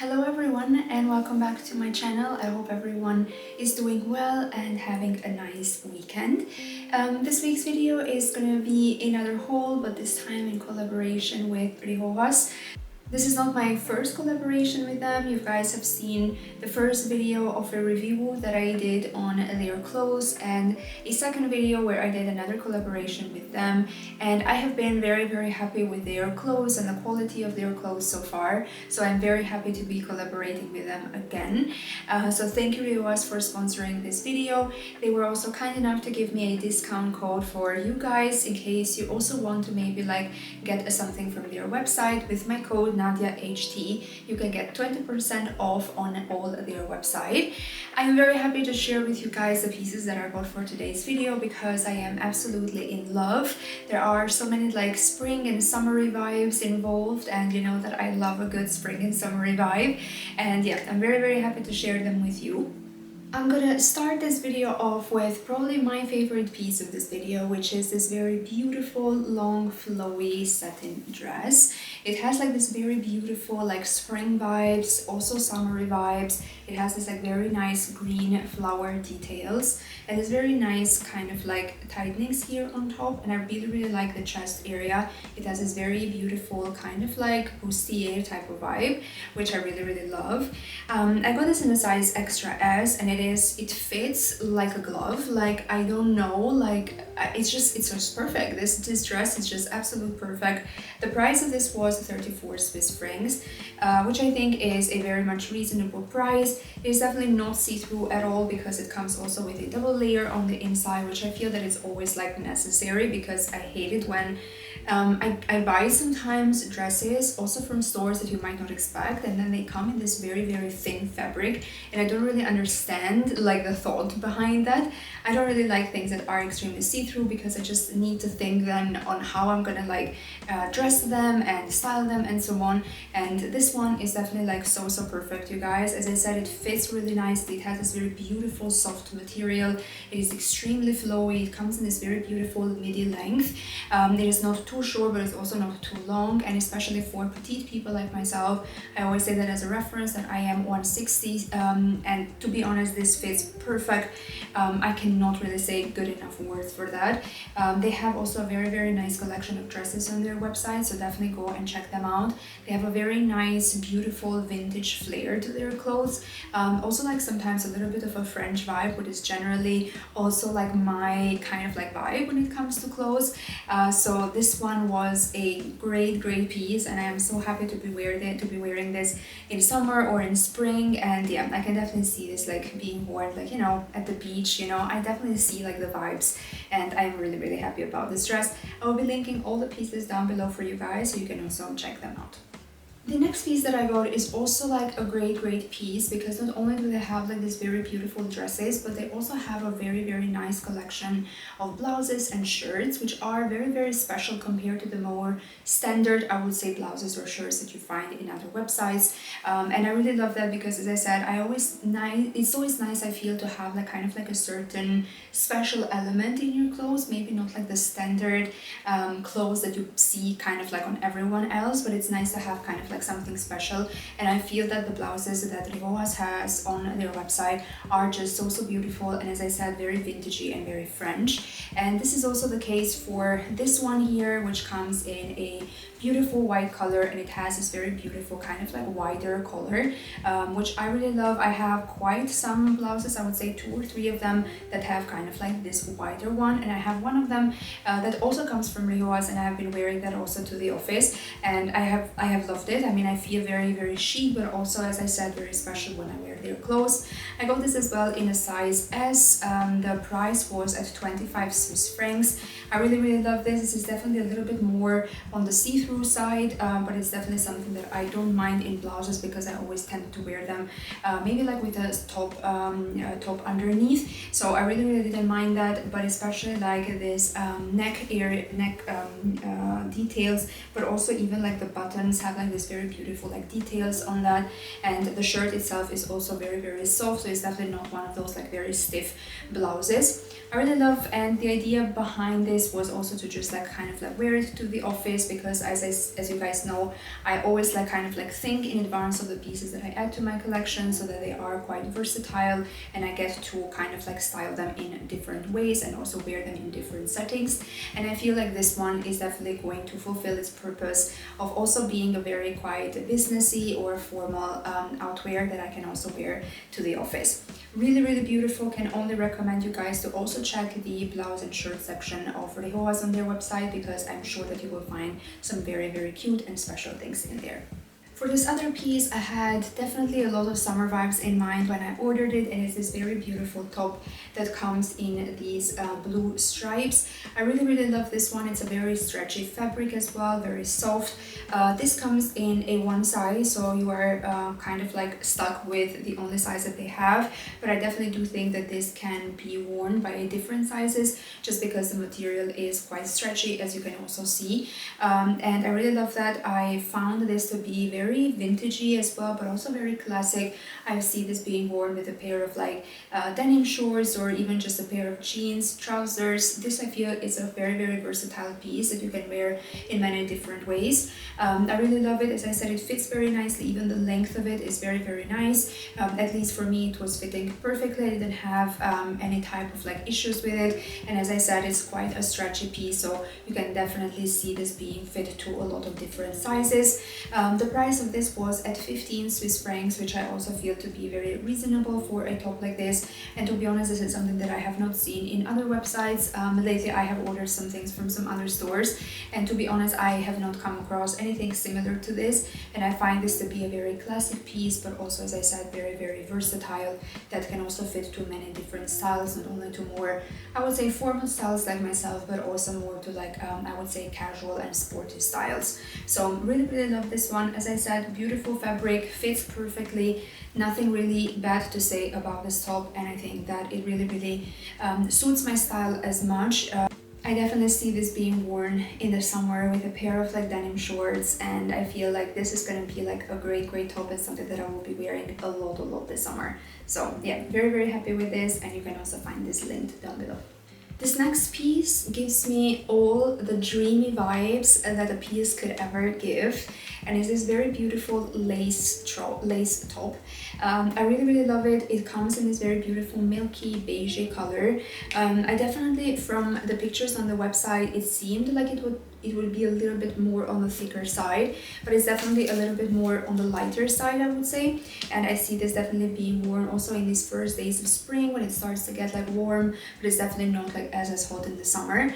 Hello everyone and welcome back to my channel. I hope everyone is doing well and having a nice weekend. This week's video is gonna be another haul, but this time in collaboration with Rihoas. This is not my first collaboration with them. You guys have seen the first video of a review that I did on their clothes and a second video where I did another collaboration with them, and I have been very happy with their clothes and the quality of their clothes so far, so I'm very happy to be collaborating with them again. So thank you Rihoas for sponsoring this video. They were also kind enough to give me a discount code for you guys in case you also want to maybe like get something from their website. With my code Nadia HT, you can get 20% off on all their website. I'm very happy to share with you guys the pieces that I bought for today's video because I am absolutely in love. There are so many like spring and summery vibes involved, and you know that I love a good spring and summery vibe, and yeah, I'm very happy to share them with you. I'm gonna start this video off with probably my favorite piece of this video, which is this very beautiful long flowy satin dress. It has like this very beautiful like spring vibes, also summery vibes. It has this like very nice green flower details and this very nice kind of like tightenings here on top, and I really like the chest area. It has this very beautiful kind of like bustier type of vibe, which I really love. I got this in a size extra S, and it fits like a glove. Like, I don't know, like it's just perfect. This dress is just absolute perfect. The price of this was 34 Swiss francs, which I think is a very much reasonable price. It is definitely not see-through at all because it comes also with a double layer on the inside, which I feel that is always like necessary because I hate it when I buy sometimes dresses also from stores that you might not expect, and then they come in this very thin fabric, and I don't really understand like the thought behind that. I don't really like things that are extremely see-through because I just need to think then on how I'm gonna like dress them and style them and so on, and this one is definitely like so perfect, you guys. As I said, it fits really nicely. It has this very beautiful soft material. It is extremely flowy. It comes in this very beautiful midi length. It is not too short, but it's also not too long, and especially for petite people like myself, I always say that as a reference that I am 160, and to be honest, this fits perfect. I cannot really say good enough words for that. They have also a very nice collection of dresses on their website, so definitely go and check them out. They have a very nice beautiful vintage flair to their clothes, also like sometimes a little bit of a French vibe, which is generally also like my kind of like vibe when it comes to clothes. So this one was a great piece, and I am so happy to be wearing this in summer or in spring. And yeah, I can definitely see this like being worn like, you know, at the beach, you know. I definitely see like the vibes, and I'm really happy about this dress. I will be linking all the pieces down below for you guys so you can also check them out. The next piece that I got is also like a great piece because not only do they have like these very beautiful dresses, but they also have a very nice collection of blouses and shirts, which are very special compared to the more standard, I would say, blouses or shirts that you find in other websites. And I really love that because, as I said, it's always nice, I feel, to have like kind of like a certain special element in your clothes, maybe not like the standard clothes that you see kind of like on everyone else, but it's nice to have kind of like something special. And I feel that the blouses that Rihoas has on their website are just so beautiful, and as I said, very vintagey and very French. And this is also the case for this one here, which comes in a beautiful white color, and it has this very beautiful kind of like wider collar, which I really love. I have quite some blouses, I would say 2 or 3 of them, that have kind of like this wider one, and I have one of them that also comes from Rihoas, and I have been wearing that also to the office, and I have loved it. I mean, I feel very chic, but also, as I said, very special when I wear their clothes. I got this as well in a size S. The price was at 25 Swiss francs. I really love this. This is definitely a little bit more on the see-through side, but it's definitely something that I don't mind in blouses because I always tend to wear them maybe like with a top underneath, so I really didn't mind that. But especially like this neck details, but also even like the buttons have like this very beautiful like details on that, and the shirt itself is also very soft, so it's definitely not one of those like very stiff blouses. I really love, and the idea behind this was also to just like kind of like wear it to the office, because as you guys know, I always like kind of like think in advance of the pieces that I add to my collection, so that they are quite versatile and I get to kind of like style them in different ways and also wear them in different settings. And I feel like this one is definitely going to fulfill its purpose of also being a very quite businessy or formal outwear that I can also wear to the office. Really beautiful. Can only recommend you guys to also check the blouse and shirt section of Rihoas on their website, because I'm sure that you will find some very cute and special things in there. For this other piece, I had definitely a lot of summer vibes in mind when I ordered it, and it's this very beautiful top that comes in these blue stripes. I really love this one. It's a very stretchy fabric as well, very soft. This comes in a one size, so you are kind of like stuck with the only size that they have, but I definitely do think that this can be worn by different sizes, just because the material is quite stretchy, as you can also see. And I really love that. I found this to be very vintagey as well, but also very classic. I see this being worn with a pair of like denim shorts, or even just a pair of jeans, trousers. This I feel is a very versatile piece that you can wear in many different ways. I really love it. As I said, it fits very nicely. Even the length of it is very nice. At least for me, it was fitting perfectly. I didn't have any type of like issues with it. And as I said, it's quite a stretchy piece, so you can definitely see this being fit to a lot of different sizes. The price of this was at 15 Swiss francs, which I also feel to be very reasonable for a top like this. And to be honest, this is something that I have not seen in other websites. Lately I have ordered some things from some other stores, and to be honest, I have not come across anything similar to this, and I find this to be a very classic piece, but also, as I said, very versatile, that can also fit to many different styles, not only to more, I would say, formal styles like myself, but also more to like I would say casual and sporty styles. So really love this one. As I said, beautiful fabric, fits perfectly, nothing really bad to say about this top, and I think that it really suits my style as much. I definitely see this being worn in the summer with a pair of like denim shorts, and I feel like this is gonna be like a great top and something that I will be wearing a lot this summer. So yeah, very happy with this, and you can also find this linked down below. This next piece gives me all the dreamy vibes that a piece could ever give, and it's this very beautiful lace top. I really love it. It comes in this very beautiful milky beige color. I definitely, from the pictures on the website, it seemed like it would be a little bit more on the thicker side, but it's definitely a little bit more on the lighter side, I would say. And I see this definitely being worn also in these first days of spring, when it starts to get like warm, but it's definitely not like as hot in the summer.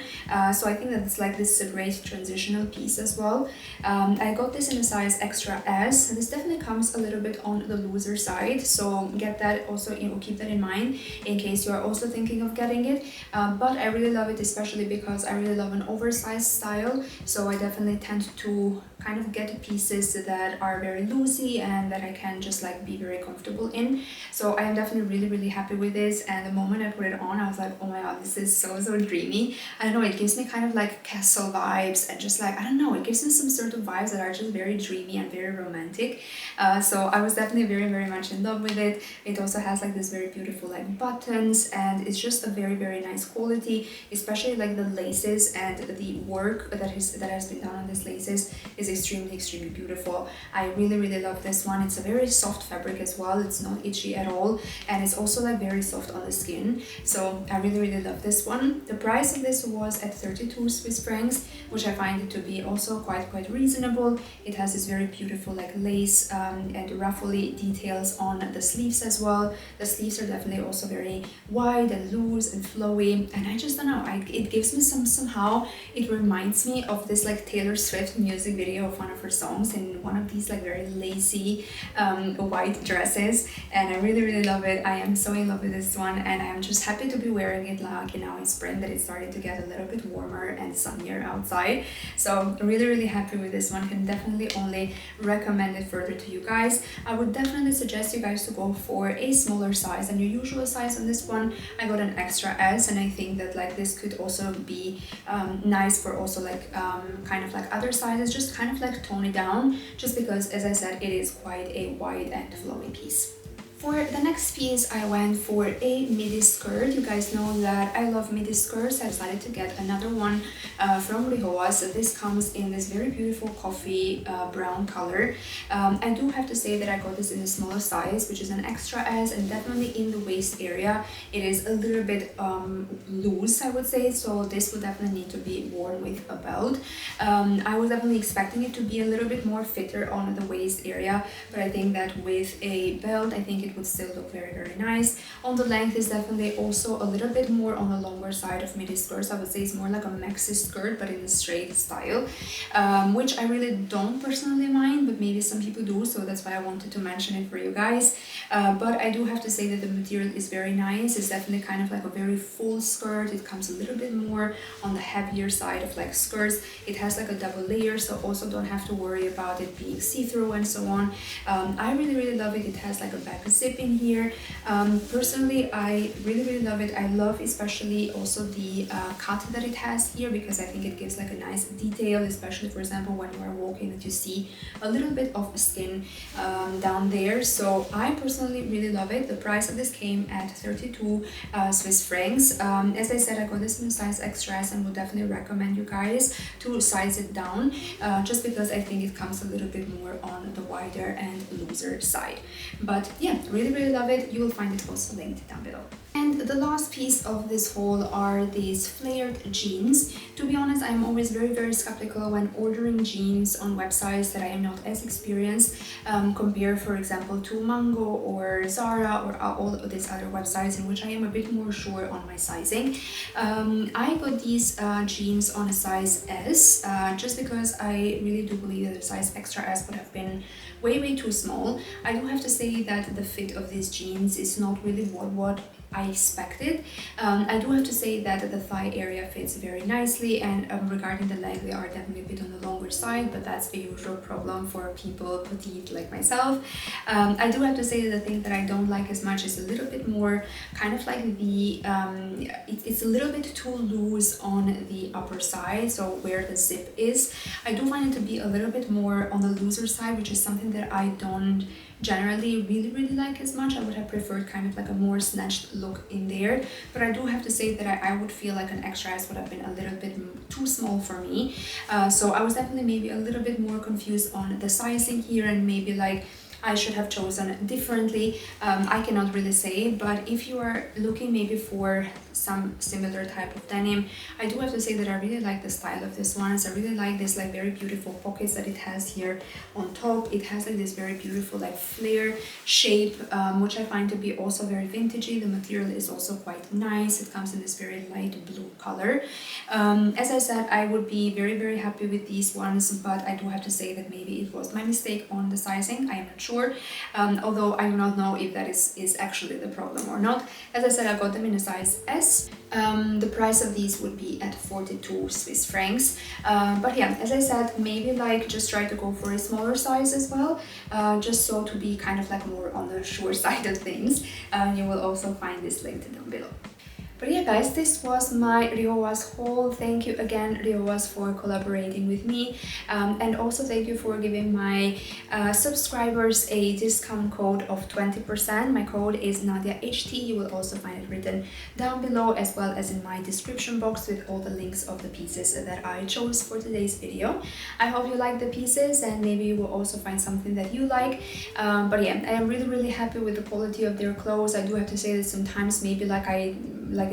So I think that it's like this is a great transitional piece as well. I got this in a size extra S, and this definitely comes a little bit on the looser side, so get that also, keep that in mind in case you are also thinking of getting it. But I really love it, especially because I really love an oversized style, so I definitely tend to kind of get pieces that are very loosey and that I can just like be very comfortable in. So I am definitely really happy with this, and the moment I put it on, I was like, oh my god, this is so dreamy. I don't know, it gives me kind of like castle vibes, and just like, I don't know, it gives me some sort of vibes that are just very dreamy and very romantic. So I was definitely very much in love with it. It also has like this very beautiful like buttons, and it's just a very nice quality, especially like the laces, and the work that has been done on these laces is extremely beautiful. I really love this one. It's a very soft fabric as well. It's not itchy at all, and it's also like very soft on the skin. So I really love this one. The price of this was at 32 Swiss francs, which I find it to be also quite reasonable. It has this very beautiful like lace and ruffly details on the sleeves as well. The sleeves are definitely also very wide and loose and flowy, and I just don't know, it gives me somehow it reminds me of this like Taylor Swift music video of one of her songs in one of these like very lacy white dresses, and I really love it. I am so in love with this one, and I'm just happy to be wearing it like now in spring, that it's starting to get a little bit warmer and sunnier outside. So really happy with this one. Can definitely only recommend it further to you guys. I would definitely suggest you guys to go for a smaller size than your usual size on this one. I got an extra S, and I think that like this could also be nice for also like kind of like other sizes, just kind of of like tone it down, just because, as I said, it is quite a wide and flowy piece. For the next piece, I went for a midi skirt. You guys know that I love midi skirts. I decided to get another one from Rihoas. So this comes in this very beautiful coffee brown color. I do have to say that I got this in a smaller size, which is an extra S, and definitely in the waist area it is a little bit loose, I would say, so this would definitely need to be worn with a belt. I was definitely expecting it to be a little bit more fitter on the waist area, but I think that with a belt, I think it would still look very nice. On the length is definitely also a little bit more on the longer side of midi skirts. I would say it's more like a maxi skirt, but in a straight style, which I really don't personally mind, but maybe some people do, so that's why I wanted to mention it for you guys. But I do have to say that the material is very nice. It's definitely kind of like a very full skirt. It comes a little bit more on the heavier side of like skirts. It has like a double layer, so also don't have to worry about it being see-through and so on. I really love it. It has like a back zip in here. Personally, I really love it. I love especially also the cut that it has here, because I think it gives like a nice detail, especially for example when you are walking, that you see a little bit of skin down there. So I personally really love it. The price of this came at 32 Swiss francs. As I said, I got this in a size extras and would definitely recommend you guys to size it down, just because I think it comes a little bit more on the wider and looser side. But yeah, really love it. You will find it also linked down below. And the last piece of this haul are these flared jeans. To be honest, I'm always very skeptical when ordering jeans on websites that I am not as experienced, compare for example to Mango or Zara or all of these other websites in which I am a bit more sure on my sizing. I got these jeans on a size S, just because I really do believe that a size extra S would have been way too small. I do have to say that the fit of these jeans is not really what I expected. I do have to say that the thigh area fits very nicely, and regarding the leg, they are definitely a bit on the longer side, but that's a usual problem for people petite like myself. I do have to say that the thing that I don't like as much is a little bit more kind of like the it's a little bit too loose on the upper side, so where the zip is. I do find it to be a little bit more on the looser side, which is something that I don't generally really like as much. I would have preferred kind of like a more snatched look in there, but I do have to say that I would feel like an extra S would have been a little bit too small for me. So I was definitely maybe a little bit more confused on the sizing here, and maybe like I should have chosen differently. I cannot really say, but if you are looking maybe for some similar type of denim, I do have to say that I really like the style of this one. So I really like this like very beautiful pockets that it has here on top. It has like this very beautiful like flare shape, which I find to be also very vintagey. The material is also quite nice. It comes in this very light blue color. As I said, I would be very happy with these ones, but I do have to say that maybe it was my mistake on the sizing. I am not sure. Although I do not know if that is actually the problem or not. As I said, I got them in a size S. The price of these would be at 42 Swiss francs. But yeah, as I said, maybe like just try to go for a smaller size as well, just so to be kind of like more on the sure side of things. You will also find this linked down below. But yeah guys, this was my Rihoas haul. Thank you again Rihoas for collaborating with me, and also thank you for giving my subscribers a discount code of 20%. My code is NadiaHT. You will also find it written down below, as well as in my description box with all the links of the pieces that I chose for today's video. I hope you like the pieces, and maybe you will also find something that you like. But yeah, I am really happy with the quality of their clothes. I do have to say that sometimes maybe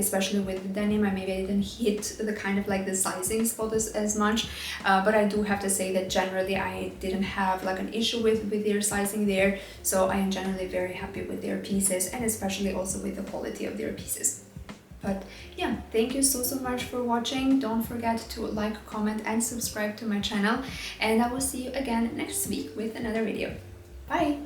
especially with the denim, I didn't hit the kind of like the sizing spot as much, but I do have to say that generally I didn't have like an issue with their sizing there, so I am generally very happy with their pieces, and especially also with the quality of their pieces. But yeah, thank you so much for watching. Don't forget to like, comment and subscribe to my channel, and I will see you again next week with another video. Bye!